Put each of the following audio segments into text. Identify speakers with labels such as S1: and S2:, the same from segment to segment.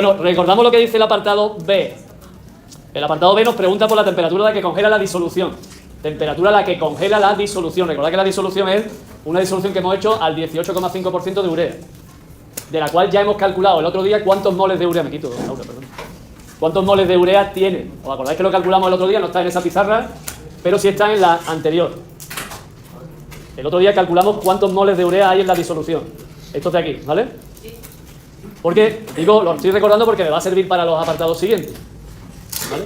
S1: Bueno, recordamos lo que dice el apartado B. El apartado B nos pregunta por la temperatura a la que congela la disolución. Temperatura a la que congela la disolución. Recordad que la disolución es una disolución que hemos hecho al 18,5% de urea, de la cual ya hemos calculado el otro día cuántos moles de urea. Me quito, Laura, perdón. ¿Cuántos moles de urea tiene? ¿Os acordáis que lo calculamos el otro día? No está en esa pizarra, pero sí está en la anterior. El otro día calculamos cuántos moles de urea hay en la disolución. Esto de aquí, ¿vale? Porque, digo, lo estoy recordando porque me va a servir para los apartados siguientes, ¿vale?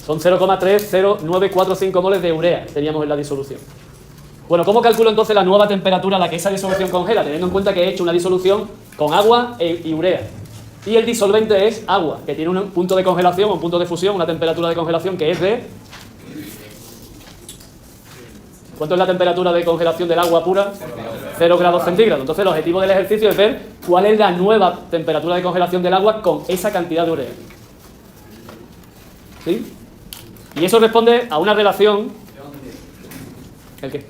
S1: Son 0,30945 moles de urea teníamos en la disolución. Bueno, ¿cómo calculo entonces la nueva temperatura a la que esa disolución congela? Teniendo en cuenta que he hecho una disolución con agua y urea. Y el disolvente es agua, que tiene un punto de congelación, un punto de fusión, una temperatura de congelación que es de... ¿Cuánto es la temperatura de congelación del agua pura? 0 grados centígrados. Entonces el objetivo del ejercicio es ver cuál es la nueva temperatura de congelación del agua con esa cantidad de urea. ¿Sí? Y eso responde a una relación... ¿El qué?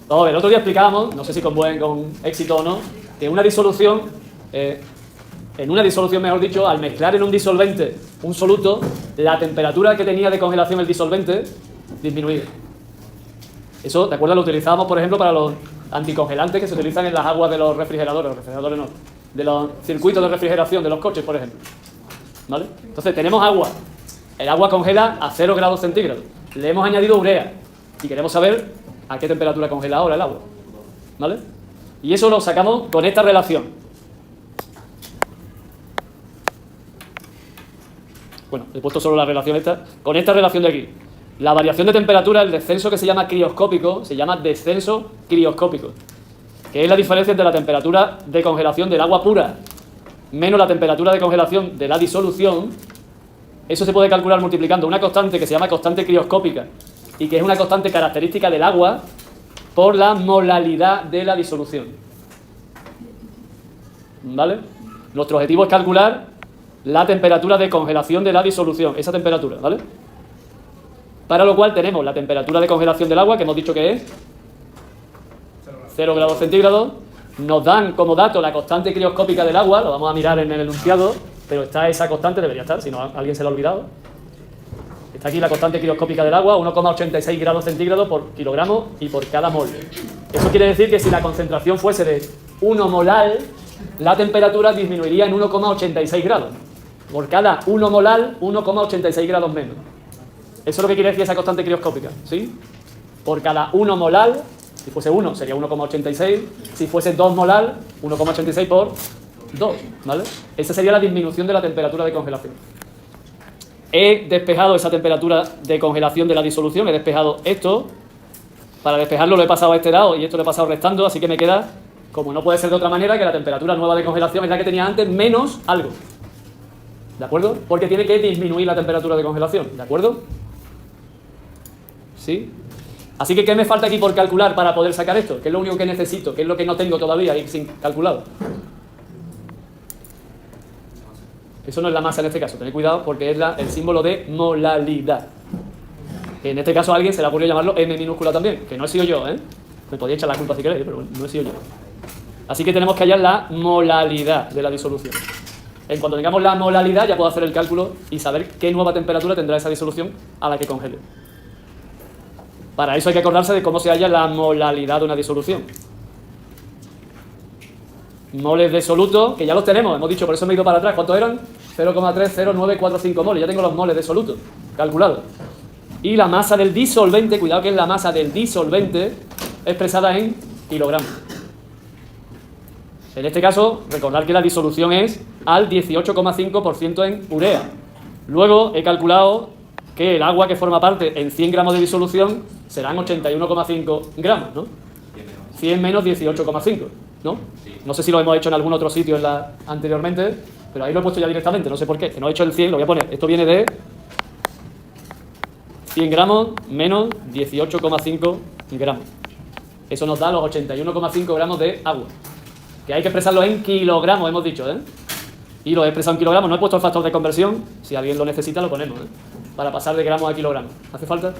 S1: No, el otro día explicábamos, no sé si con éxito o no, que una disolución, en una disolución mejor dicho, al mezclar en un disolvente un soluto, la temperatura que tenía de congelación el disolvente disminuía. Eso, ¿de acuerdo? Lo utilizábamos, por ejemplo, para los anticongelantes que se utilizan en las aguas de los refrigeradores no, de los circuitos de refrigeración de los coches, por ejemplo. ¿Vale? Entonces tenemos agua. El agua congela a 0 grados centígrados. Le hemos añadido urea y queremos saber a qué temperatura congela ahora el agua. ¿Vale? Y eso lo sacamos con esta relación. Bueno, he puesto solo la relación esta. Con esta relación de aquí. La variación de temperatura, el descenso que se llama crioscópico, se llama descenso crioscópico, que es la diferencia entre la temperatura de congelación del agua pura menos la temperatura de congelación de la disolución. Eso se puede calcular multiplicando una constante que se llama constante crioscópica y que es una constante característica del agua por la molalidad de la disolución. ¿Vale? Nuestro objetivo es calcular la temperatura de congelación de la disolución, esa temperatura, ¿vale? Para lo cual tenemos la temperatura de congelación del agua, que hemos dicho que es 0 grados centígrados. Nos dan como dato la constante crioscópica del agua, lo vamos a mirar en el enunciado, pero está esa constante, debería estar, si no alguien se lo ha olvidado. Está aquí la constante crioscópica del agua, 1,86 grados centígrados por kilogramo y por cada mol. Eso quiere decir que si la concentración fuese de 1 molal, la temperatura disminuiría en 1,86 grados. Por cada 1 molal, 1,86 grados menos. Eso es lo que quiere decir esa constante crioscópica, ¿sí? Por cada 1 molal, si fuese 1 sería 1,86, si fuese 2 molal, 1,86 por 2, ¿vale? Esa sería la disminución de la temperatura de congelación. He despejado esa temperatura de congelación de la disolución, he despejado esto. Para despejarlo lo he pasado a este lado y esto lo he pasado restando, así que me queda, como no puede ser de otra manera, que la temperatura nueva de congelación es la que tenía antes menos algo. ¿De acuerdo? Porque tiene que disminuir la temperatura de congelación, ¿de acuerdo? ¿Sí? Así que, ¿qué me falta aquí por calcular para poder sacar esto? ¿Qué es lo único que necesito? ¿Qué es lo que no tengo todavía ahí sin calculado? Eso no es la masa en este caso, tened cuidado porque es el símbolo de molalidad. Que en este caso a alguien se le ocurrió llamarlo M minúscula también, que no he sido yo, ¿eh? Me podía echar la culpa si queréis, pero bueno, no he sido yo. Así que tenemos que hallar la molalidad de la disolución. En cuanto tengamos la molalidad ya puedo hacer el cálculo y saber qué nueva temperatura tendrá esa disolución a la que congele. Para eso hay que acordarse de cómo se halla la molalidad de una disolución. Moles de soluto, que ya los tenemos, hemos dicho, por eso me he ido para atrás. ¿Cuántos eran? 0,30945 moles. Ya tengo los moles de soluto calculados. Y la masa del disolvente, cuidado que es la masa del disolvente expresada en kilogramos. En este caso, recordar que la disolución es al 18,5% en urea. Luego he calculado que el agua que forma parte en 100 gramos de disolución serán 81,5 gramos, ¿no? 100 menos 18,5, ¿no? No sé si lo hemos hecho en algún otro sitio anteriormente, pero ahí lo he puesto ya directamente, no sé por qué. Que no he hecho el 100, lo voy a poner. Esto viene de 100 gramos menos 18,5 gramos. Eso nos da los 81,5 gramos de agua. Que hay que expresarlo en kilogramos, hemos dicho, ¿eh? Y lo he expresado en kilogramos, no he puesto el factor de conversión. Si alguien lo necesita, lo ponemos, ¿eh? Para pasar de gramos a kilogramos. ¿Hace falta?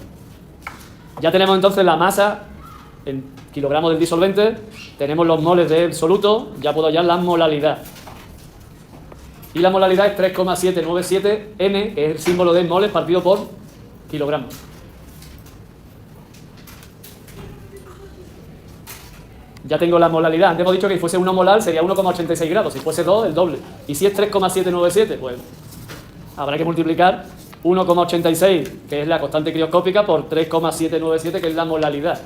S1: Ya tenemos entonces la masa en kilogramos del disolvente, tenemos los moles del soluto, ya puedo hallar la molalidad. Y la molaridad es 3,797 M, que es el símbolo de moles partido por kilogramos. Ya tengo la molaridad. Antes hemos dicho que si fuese 1 molar sería 1,86 grados. Si fuese 2, el doble. Y si es 3,797, pues habrá que multiplicar 1,86, que es la constante crioscópica, por 3,797, que es la molaridad.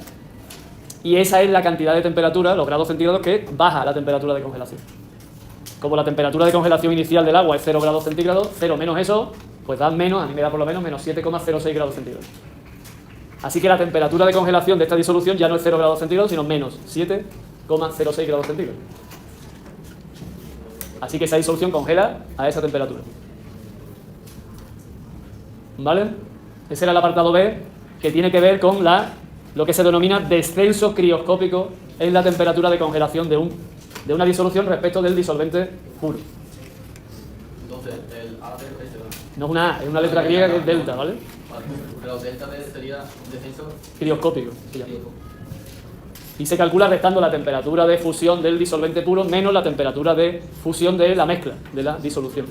S1: Y esa es la cantidad de temperatura, los grados centígrados, que baja la temperatura de congelación. Como la temperatura de congelación inicial del agua es 0 grados centígrados, 0 menos eso, pues da menos, a mí me da por lo menos, menos 7,06 grados centígrados. Así que la temperatura de congelación de esta disolución ya no es 0 grados centígrados, sino menos 7,06 grados centígrados. Así que esa disolución congela a esa temperatura. ¿Vale? Ese era el apartado B, que tiene que ver con lo que se denomina descenso crioscópico en la temperatura de congelación de una disolución respecto del disolvente puro.
S2: Entonces, el A del S,
S1: no es una A, es una letra griega que es delta, ¿vale?
S2: pero delta D sería un descenso
S1: Crioscópico, se llama. Y se calcula restando la temperatura de fusión del disolvente puro menos la temperatura de fusión de la mezcla, de la disolución.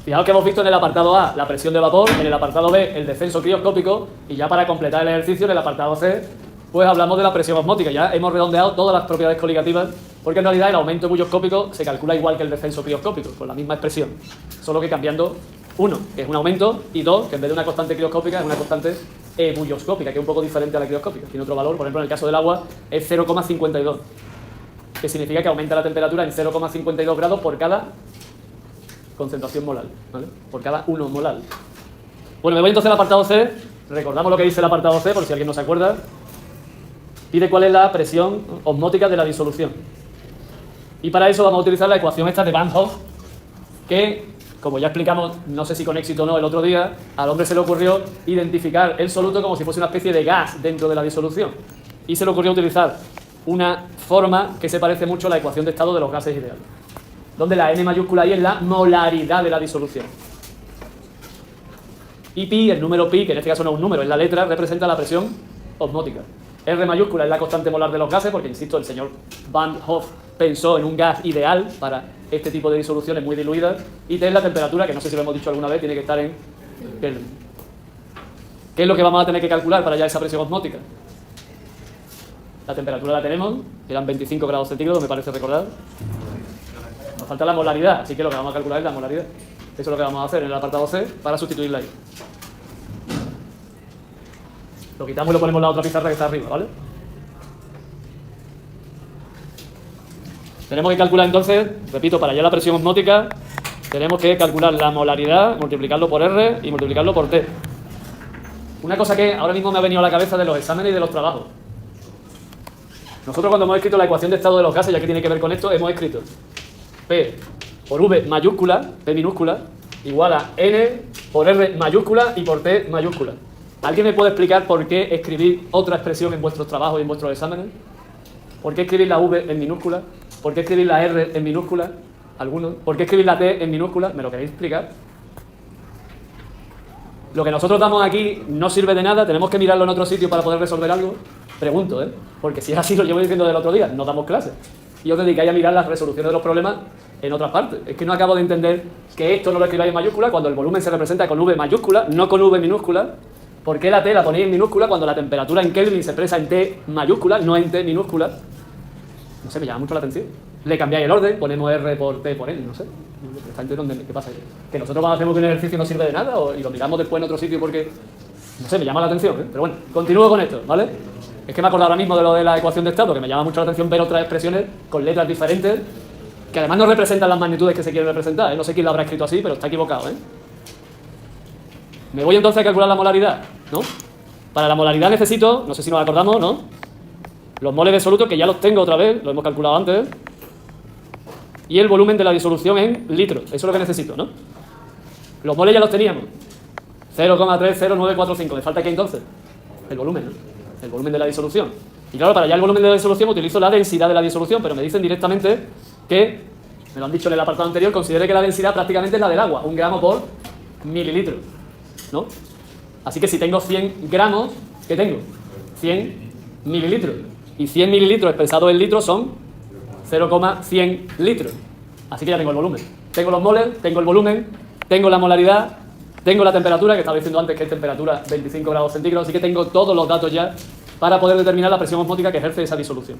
S1: Fijaos que hemos visto en el apartado A la presión de vapor, en el apartado B el descenso crioscópico, y ya para completar el ejercicio en el apartado C pues hablamos de la presión osmótica. Ya hemos redondeado todas las propiedades coligativas, porque en realidad el aumento bulloscópico se calcula igual que el descenso crioscópico, con la misma expresión, solo que cambiando uno, que es un aumento, y dos, que en vez de una constante crioscópica es una constante bulloscópica, que es un poco diferente a la crioscópica. Tiene otro valor, por ejemplo en el caso del agua es 0,52, que significa que aumenta la temperatura en 0,52 grados por cada concentración molar, ¿vale? Por cada 1 molar. Bueno, me voy entonces al apartado C. Recordamos lo que dice el apartado C, por si alguien no se acuerda. Pide cuál es la presión osmótica de la disolución. Y para eso vamos a utilizar la ecuación esta de Van Hoff, que, como ya explicamos, no sé si con éxito o no el otro día, al hombre se le ocurrió identificar el soluto como si fuese una especie de gas dentro de la disolución. Y se le ocurrió utilizar una forma que se parece mucho a la ecuación de estado de los gases ideales, donde la N mayúscula ahí es la molaridad de la disolución. Y pi, el número pi, que en este caso no es un número, es la letra, representa la presión osmótica. R mayúscula es la constante molar de los gases, porque, insisto, el señor Van Hoff pensó en un gas ideal para este tipo de disoluciones muy diluidas. Y T es la temperatura, que no sé si lo hemos dicho alguna vez, tiene que estar en Kelvin. ¿Qué es lo que vamos a tener que calcular para hallar esa presión osmótica? La temperatura la tenemos, eran 25 grados centígrados, me parece recordar. Nos falta la molaridad, así que lo que vamos a calcular es la molaridad. Eso es lo que vamos a hacer en el apartado C para sustituirla ahí. Lo quitamos y lo ponemos en la otra pizarra que está arriba, ¿vale? Tenemos que calcular entonces, repito, para hallar la presión osmótica, tenemos que calcular la molaridad, multiplicarlo por R y multiplicarlo por T. Una cosa que ahora mismo me ha venido a la cabeza de los exámenes y de los trabajos. Nosotros cuando hemos escrito la ecuación de estado de los gases, ya que tiene que ver con esto, hemos escrito P por V mayúscula, P minúscula, igual a N por R mayúscula y por T mayúscula. ¿Alguien me puede explicar por qué escribir otra expresión en vuestros trabajos y en vuestros exámenes? ¿Por qué escribir la V en minúscula? ¿Por qué escribir la R en minúscula? ¿Algunos? ¿Por qué escribir la T en minúscula? ¿Me lo queréis explicar? Lo que nosotros damos aquí no sirve de nada, tenemos que mirarlo en otro sitio para poder resolver algo. Pregunto, porque si es así, lo llevo diciendo del otro día, no damos clases. Y os dedicáis a mirar las resoluciones de los problemas en otras partes. Es que no acabo de entender que esto no lo escribáis en mayúscula cuando el volumen se representa con V mayúscula, no con V minúscula. ¿Por qué la T la ponéis en minúscula cuando la temperatura en Kelvin se expresa en T mayúscula, no en T minúscula? No sé, me llama mucho la atención. Le cambiáis el orden, ponemos R por T por N, no sé. ¿Qué pasa? ¿Que nosotros cuando hacemos que un ejercicio no sirve de nada y lo miramos después en otro sitio porque... No sé, me llama la atención, Pero bueno, continúo con esto, ¿vale? Es que me he acordado ahora mismo de lo de la ecuación de estado, que me llama mucho la atención ver otras expresiones con letras diferentes, que además no representan las magnitudes que se quieren representar, No sé quién lo habrá escrito así, pero está equivocado, Me voy entonces a calcular la molaridad, ¿no? Para la molaridad necesito, no sé si nos acordamos, ¿no? Los moles de soluto, que ya los tengo otra vez, lo hemos calculado antes, y el volumen de la disolución en litros, eso es lo que necesito, ¿no? Los moles ya los teníamos, 0,30945, ¿me falta qué entonces? El volumen, ¿no? El volumen de la disolución. Y claro, para hallar el volumen de la disolución utilizo la densidad de la disolución, pero me dicen directamente que, me lo han dicho en el apartado anterior, considere que la densidad prácticamente es la del agua, 1 gramo por mililitro, ¿no? Así que si tengo 100 gramos, ¿qué tengo? 100 mililitros. Y 100 mililitros expresados en litros son 0,100 litros. Así que ya tengo el volumen. Tengo los moles, tengo el volumen, tengo la molaridad, tengo la temperatura, que estaba diciendo antes que es temperatura 25 grados centígrados, así que tengo todos los datos ya para poder determinar la presión osmótica que ejerce esa disolución.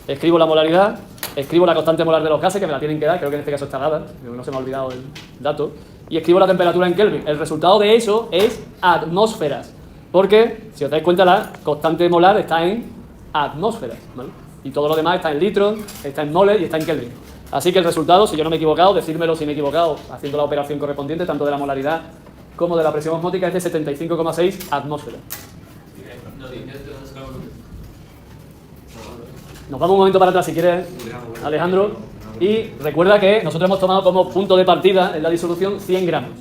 S1: Escribo la molaridad, escribo la constante molar de los gases, que me la tienen que dar, creo que en este caso está dada, no se me ha olvidado el dato, y escribo la temperatura en Kelvin. El resultado de eso es atmósferas, porque, si os dais cuenta, la constante molar está en atmósferas, ¿vale? Y todo lo demás está en litros, está en moles y está en Kelvin. Así que el resultado, si yo no me he equivocado, decírmelo si me he equivocado, haciendo la operación correspondiente, tanto de la molaridad como de la presión osmótica, es de 75,6 atmósferas. Nos vamos un momento para atrás, si quieres, Alejandro, y recuerda que nosotros hemos tomado como punto de partida en la disolución 100 gramos,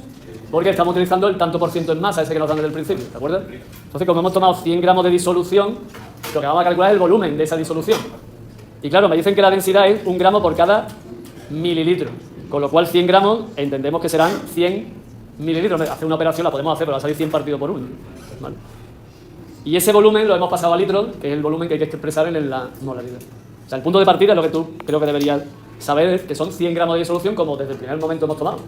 S1: porque estamos utilizando el tanto por ciento en masa, ese que nos dan desde el principio, ¿de acuerdo? Entonces, como hemos tomado 100 gramos de disolución, lo que vamos a calcular es el volumen de esa disolución. Y claro, me dicen que la densidad es 1 gramo por cada mililitro, con lo cual 100 gramos entendemos que serán 100 mililitros. Hacer una operación la podemos hacer, pero va a salir 100 partido por 1, ¿vale? Y ese volumen lo hemos pasado a litros, que es el volumen que hay que expresar en la molaridad. O sea, el punto de partida es lo que tú creo que deberías saber, es que son 100 gramos de disolución como desde el primer momento hemos tomado.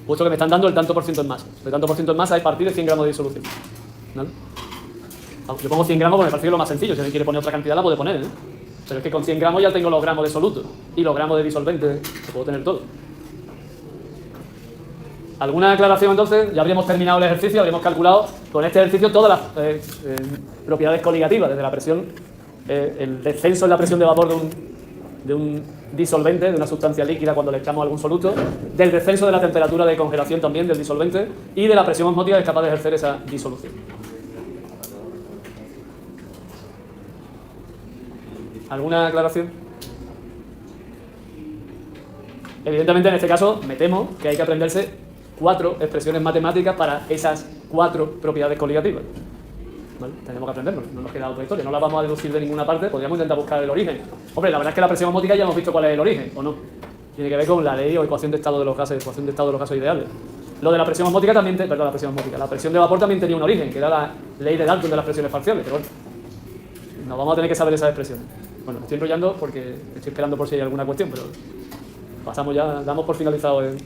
S1: Puesto que me están dando el tanto por ciento en masa. El tanto por ciento en masa es partir de 100 gramos de disolución, ¿vale? Yo pongo 100 gramos porque me parece lo más sencillo. Si alguien quiere poner otra cantidad la puede poner, ¿eh? Pero es que con 100 gramos ya tengo los gramos de soluto y los gramos de disolvente, que puedo tener todo. ¿Alguna aclaración entonces? Ya habríamos terminado el ejercicio, habríamos calculado con este ejercicio todas las propiedades coligativas, desde la presión, el descenso en la presión de vapor de un disolvente, de una sustancia líquida cuando le echamos algún soluto, del descenso de la temperatura de congelación también del disolvente y de la presión osmótica que es capaz de ejercer esa disolución. ¿Alguna aclaración? Evidentemente en este caso me temo que hay que aprenderse 4 expresiones matemáticas para esas 4 propiedades coligativas, ¿vale? Tenemos que aprendernos, no nos queda otra historia, no las vamos a deducir de ninguna parte, podríamos intentar buscar el origen. Hombre, la verdad es que la presión osmótica ya hemos visto cuál es el origen, ¿o no? Tiene que ver con la ley o ecuación de estado de los gases, ecuación de estado de los gases ideales. Lo de la presión osmótica también, perdón, la presión osmótica, la presión de vapor también tenía un origen, que era la ley de Dalton de las presiones parciales, pero bueno, nos vamos a tener que saber esas expresiones. Bueno, me estoy enrollando porque estoy esperando por si hay alguna cuestión, pero pasamos ya, damos por finalizado el...